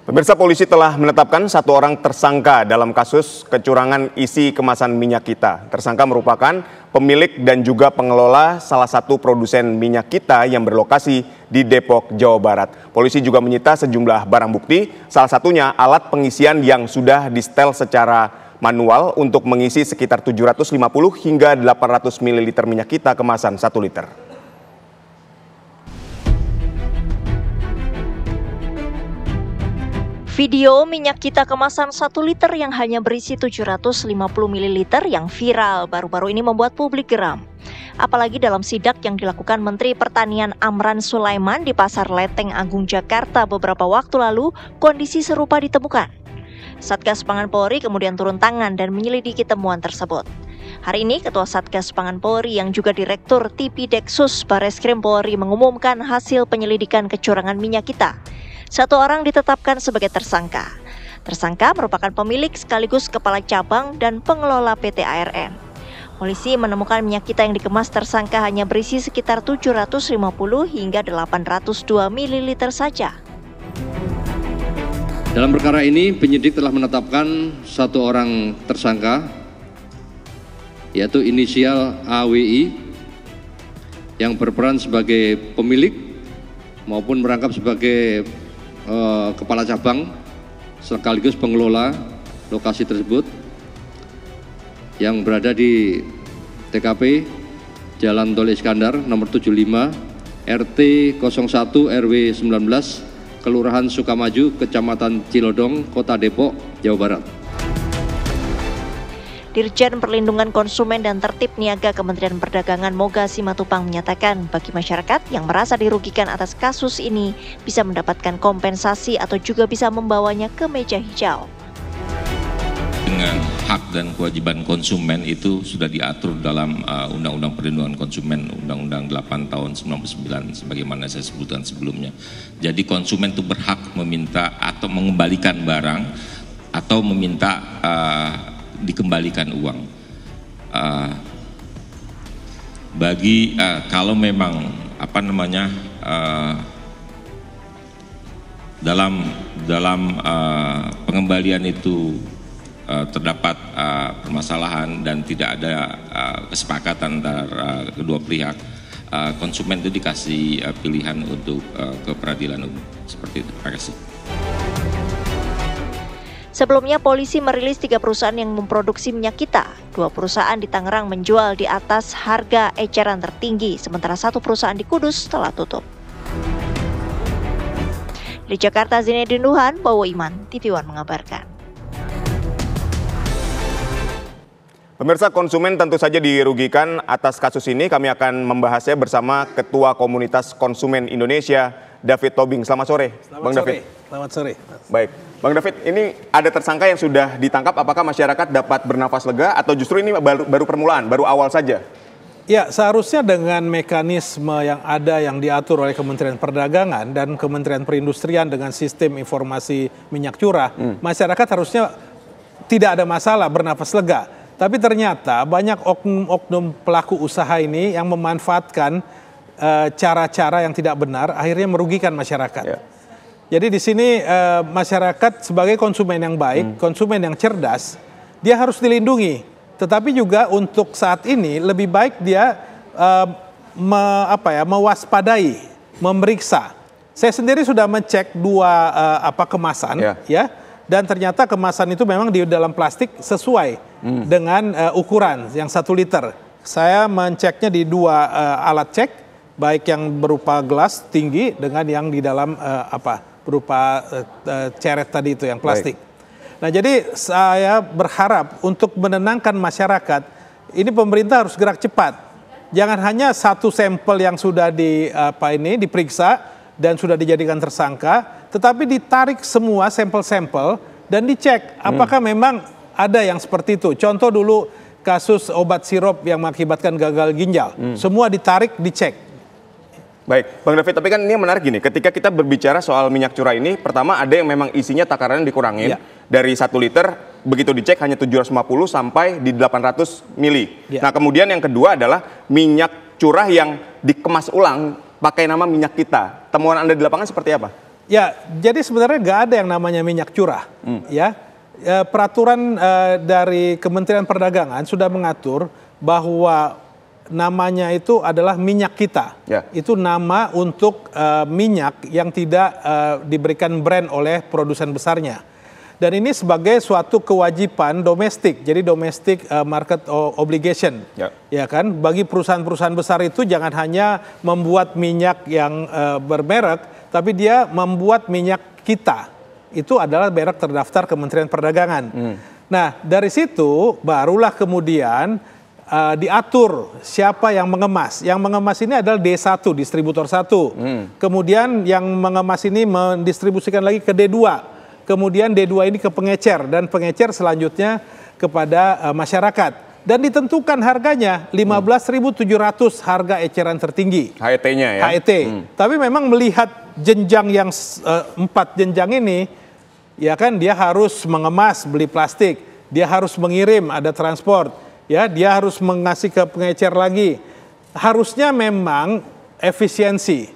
Pemirsa, polisi telah menetapkan satu orang tersangka dalam kasus kecurangan isi kemasan minyak kita. Tersangka merupakan pemilik dan juga pengelola salah satu produsen minyak kita yang berlokasi di Depok, Jawa Barat. Polisi juga menyita sejumlah barang bukti, salah satunya alat pengisian yang sudah disetel secara manual untuk mengisi sekitar 750 hingga 800 ml minyak kita kemasan 1 liter. Video minyak kita kemasan 1 liter yang hanya berisi 750 ml yang viral baru-baru ini membuat publik geram. Apalagi dalam sidak yang dilakukan Menteri Pertanian Amran Sulaiman di Pasar Leteng Agung, Jakarta beberapa waktu lalu, kondisi serupa ditemukan. Satgas Pangan Polri kemudian turun tangan dan menyelidiki temuan tersebut. Hari ini, Ketua Satgas Pangan Polri yang juga Direktur Tipideksus Bareskrim Polri mengumumkan hasil penyelidikan kecurangan minyak kita. Satu orang ditetapkan sebagai tersangka. Tersangka merupakan pemilik sekaligus kepala cabang dan pengelola PT ARN. Polisi menemukan minyak kita yang dikemas tersangka hanya berisi sekitar 750 hingga 802 ml saja. Dalam perkara ini, penyidik telah menetapkan satu orang tersangka, yaitu inisial AWI, yang berperan sebagai pemilik maupun merangkap sebagai kepala cabang sekaligus pengelola lokasi tersebut yang berada di TKP Jalan Tol Iskandar nomor 75 RT 01 RW 19 Kelurahan Sukamaju, Kecamatan Cilodong, Kota Depok, Jawa Barat. Dirjen Perlindungan Konsumen dan Tertib Niaga Kementerian Perdagangan Moga Simatupang menyatakan bagi masyarakat yang merasa dirugikan atas kasus ini bisa mendapatkan kompensasi atau juga bisa membawanya ke meja hijau. Dengan hak dan kewajiban konsumen itu sudah diatur dalam Undang-Undang Perlindungan Konsumen Undang-Undang 8 tahun 99 sebagaimana saya sebutkan sebelumnya. Jadi konsumen itu berhak meminta atau mengembalikan barang atau meminta dikembalikan uang. Kalau memang dalam pengembalian itu terdapat permasalahan dan tidak ada kesepakatan antara kedua pihak, konsumen itu dikasih pilihan untuk ke peradilan umum. Seperti itu. Terima kasih. Sebelumnya, polisi merilis 3 perusahaan yang memproduksi minyak kita. 2 perusahaan di Tangerang menjual di atas harga eceran tertinggi, sementara 1 perusahaan di Kudus telah tutup. Di Jakarta, Zinedine Duhan, Bowo Iman, TV One mengabarkan. Pemirsa, konsumen tentu saja dirugikan atas kasus ini. Kami akan membahasnya bersama Ketua Komunitas Konsumen Indonesia, David Tobing. Selamat sore, Bang David. Selamat sore. Baik, Bang David, ini ada tersangka yang sudah ditangkap. Apakah masyarakat dapat bernafas lega atau justru ini baru permulaan, baru awal saja? Ya, seharusnya dengan mekanisme yang ada yang diatur oleh Kementerian Perdagangan dan Kementerian Perindustrian dengan sistem informasi minyak curah, masyarakat harusnya tidak ada masalah, bernafas lega. Tapi ternyata banyak oknum-oknum pelaku usaha ini yang memanfaatkan cara-cara yang tidak benar, akhirnya merugikan masyarakat. Ya. Jadi di sini masyarakat sebagai konsumen yang baik, konsumen yang cerdas, dia harus dilindungi. Tetapi juga untuk saat ini lebih baik dia mewaspadai, memeriksa. Saya sendiri sudah mengecek 2 kemasan, ya, dan ternyata kemasan itu memang di dalam plastik sesuai dengan ukuran yang 1 liter. Saya menceknya di 2 alat cek, baik yang berupa gelas tinggi dengan yang di dalam berupa ceret tadi itu yang plastik. Baik. Nah, jadi saya berharap untuk menenangkan masyarakat, ini pemerintah harus gerak cepat. Jangan hanya 1 sampel yang sudah diperiksa dan sudah dijadikan tersangka, tetapi ditarik semua sampel-sampel dan dicek apakah memang ada yang seperti itu. Contoh dulu kasus obat sirup yang mengakibatkan gagal ginjal, semua ditarik, dicek. Baik, Bang David, tapi kan ini menarik gini, ketika kita berbicara soal minyak curah ini, pertama ada yang memang isinya takarannya dikurangin, dari 1 liter, begitu dicek hanya 750 sampai di 800 mili. Nah, kemudian yang kedua adalah minyak curah yang dikemas ulang pakai nama minyak kita. Temuan Anda di lapangan seperti apa? Ya, jadi sebenarnya nggak ada yang namanya minyak curah, ya. Peraturan dari Kementerian Perdagangan sudah mengatur bahwa namanya itu adalah minyak kita. Ya. Itu nama untuk minyak yang tidak diberikan brand oleh produsen besarnya. Dan ini sebagai suatu kewajiban domestik, jadi domestic market obligation, ya kan? Bagi perusahaan-perusahaan besar itu jangan hanya membuat minyak yang bermerek, tapi dia membuat minyak kita. Itu adalah merek terdaftar Kementerian Perdagangan. Nah, dari situ barulah kemudian diatur siapa yang mengemas. Yang mengemas ini adalah D1, distributor 1. Kemudian yang mengemas ini mendistribusikan lagi ke D2. Kemudian D2 ini ke pengecer dan pengecer selanjutnya kepada masyarakat. Dan ditentukan harganya 15.700 harga eceran tertinggi. HET-nya ya? HET. Tapi memang melihat jenjang yang 4 jenjang ini, ya kan dia harus mengemas, beli plastik. Dia harus mengirim, ada transport. Ya, dia harus mengasih ke pengecer lagi. Harusnya memang efisiensi.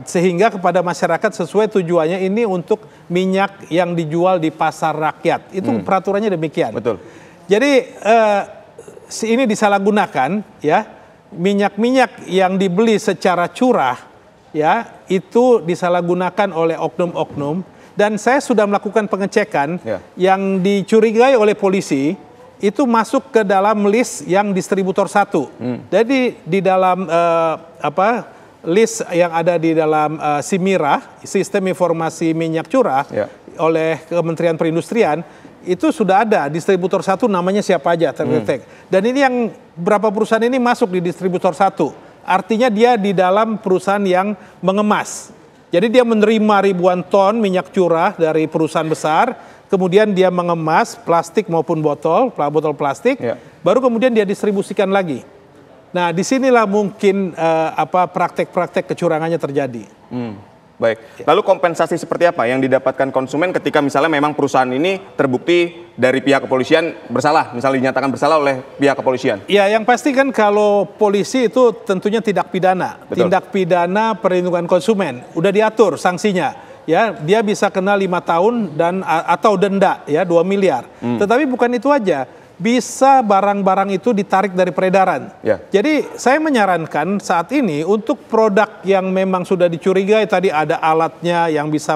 Sehingga kepada masyarakat sesuai tujuannya ini untuk minyak yang dijual di pasar rakyat. Itu peraturannya demikian. Betul. Jadi ini disalahgunakan, ya. Minyak-minyak yang dibeli secara curah, ya, itu disalahgunakan oleh oknum-oknum. Dan saya sudah melakukan pengecekan yang dicurigai oleh polisi itu masuk ke dalam list yang distributor 1. Jadi di dalam list yang ada di dalam SIMIRA, Sistem Informasi Minyak Curah, oleh Kementerian Perindustrian, itu sudah ada distributor 1 namanya siapa aja terdetek. Dan ini yang berapa perusahaan ini masuk di distributor 1. Artinya dia di dalam perusahaan yang mengemas. Jadi dia menerima ribuan ton minyak curah dari perusahaan besar, kemudian dia mengemas plastik maupun botol plastik, baru kemudian dia distribusikan lagi. Nah, disinilah mungkin praktek-praktek kecurangannya terjadi. Baik. Lalu kompensasi seperti apa yang didapatkan konsumen ketika misalnya memang perusahaan ini terbukti dari pihak kepolisian bersalah, misalnya dinyatakan bersalah oleh pihak kepolisian? Ya, yang pasti kan kalau polisi itu tentunya tindak pidana. Betul. Tindak pidana perlindungan konsumen. Udah diatur sanksinya. Ya, dia bisa kena 5 tahun dan atau denda ya 2 miliar. Tetapi bukan itu aja. Bisa barang-barang itu ditarik dari peredaran. Jadi saya menyarankan saat ini untuk produk yang memang sudah dicurigai, tadi ada alatnya yang bisa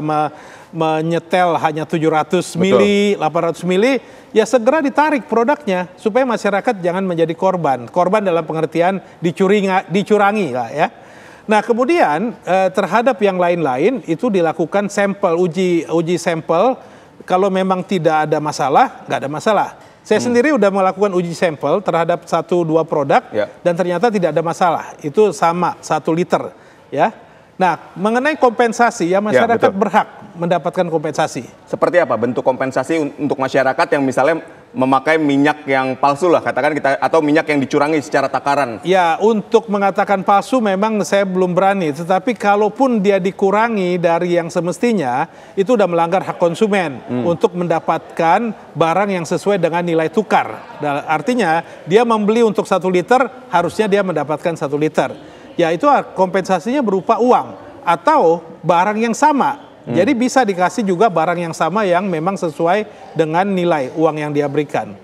menyetel hanya 700 mili, 800 mili, ya segera ditarik produknya supaya masyarakat jangan menjadi korban. Korban dalam pengertian dicurangi lah ya. Nah, kemudian terhadap yang lain-lain itu dilakukan sampel, uji sampel. Kalau memang tidak ada masalah, nggak ada masalah. Saya sendiri udah melakukan uji sampel terhadap 1-2 produk dan ternyata tidak ada masalah. Itu sama 1 liter, ya. Nah, mengenai kompensasi ya masyarakat berhak mendapatkan kompensasi. Seperti apa bentuk kompensasi untuk masyarakat yang misalnya memakai minyak yang palsu lah katakan kita, atau minyak yang dicurangi secara takaran? Ya, untuk mengatakan palsu memang saya belum berani, tetapi kalaupun dia dikurangi dari yang semestinya itu udah melanggar hak konsumen untuk mendapatkan barang yang sesuai dengan nilai tukar. Artinya dia membeli untuk 1 liter harusnya dia mendapatkan 1 liter. Ya, itu kompensasinya berupa uang atau barang yang sama. Jadi bisa dikasih juga barang yang sama yang memang sesuai dengan nilai uang yang dia berikan.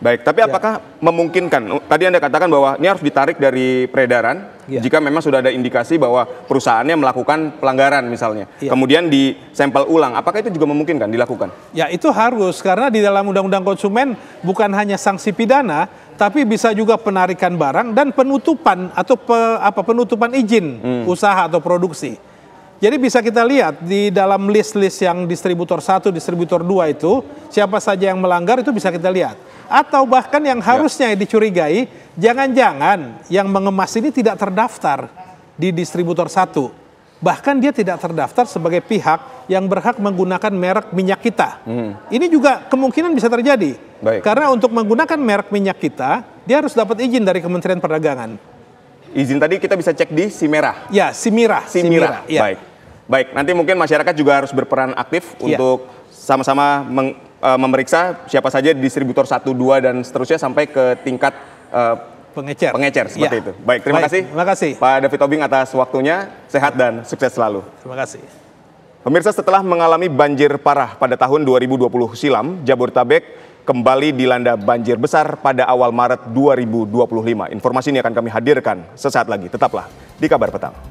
Baik, tapi apakah memungkinkan, tadi Anda katakan bahwa ini harus ditarik dari peredaran jika memang sudah ada indikasi bahwa perusahaannya melakukan pelanggaran misalnya. Kemudian di sampel ulang, apakah itu juga memungkinkan dilakukan? Ya, itu harus, karena di dalam Undang-Undang Konsumen bukan hanya sanksi pidana, tapi bisa juga penarikan barang dan penutupan atau penutupan izin usaha atau produksi. Jadi bisa kita lihat di dalam list-list yang distributor 1, distributor 2 itu, siapa saja yang melanggar itu bisa kita lihat. Atau bahkan yang harusnya dicurigai, jangan-jangan yang mengemas ini tidak terdaftar di distributor 1. Bahkan dia tidak terdaftar sebagai pihak yang berhak menggunakan merek minyak kita. Ini juga kemungkinan bisa terjadi. Karena untuk menggunakan merek minyak kita, dia harus dapat izin dari Kementerian Perdagangan. Izin tadi kita bisa cek di SIMIRA? Ya, SIMIRA. Ya. Baik, nanti mungkin masyarakat juga harus berperan aktif untuk sama-sama memeriksa siapa saja distributor 1, 2 dan seterusnya sampai ke tingkat pengecer seperti itu. Baik, terima kasih. Terima kasih Pak David Tobing atas waktunya. Sehat dan sukses selalu. Terima kasih. Pemirsa, setelah mengalami banjir parah pada tahun 2020 silam, Jabodetabek kembali dilanda banjir besar pada awal Maret 2025. Informasi ini akan kami hadirkan sesaat lagi. Tetaplah di Kabar Petang.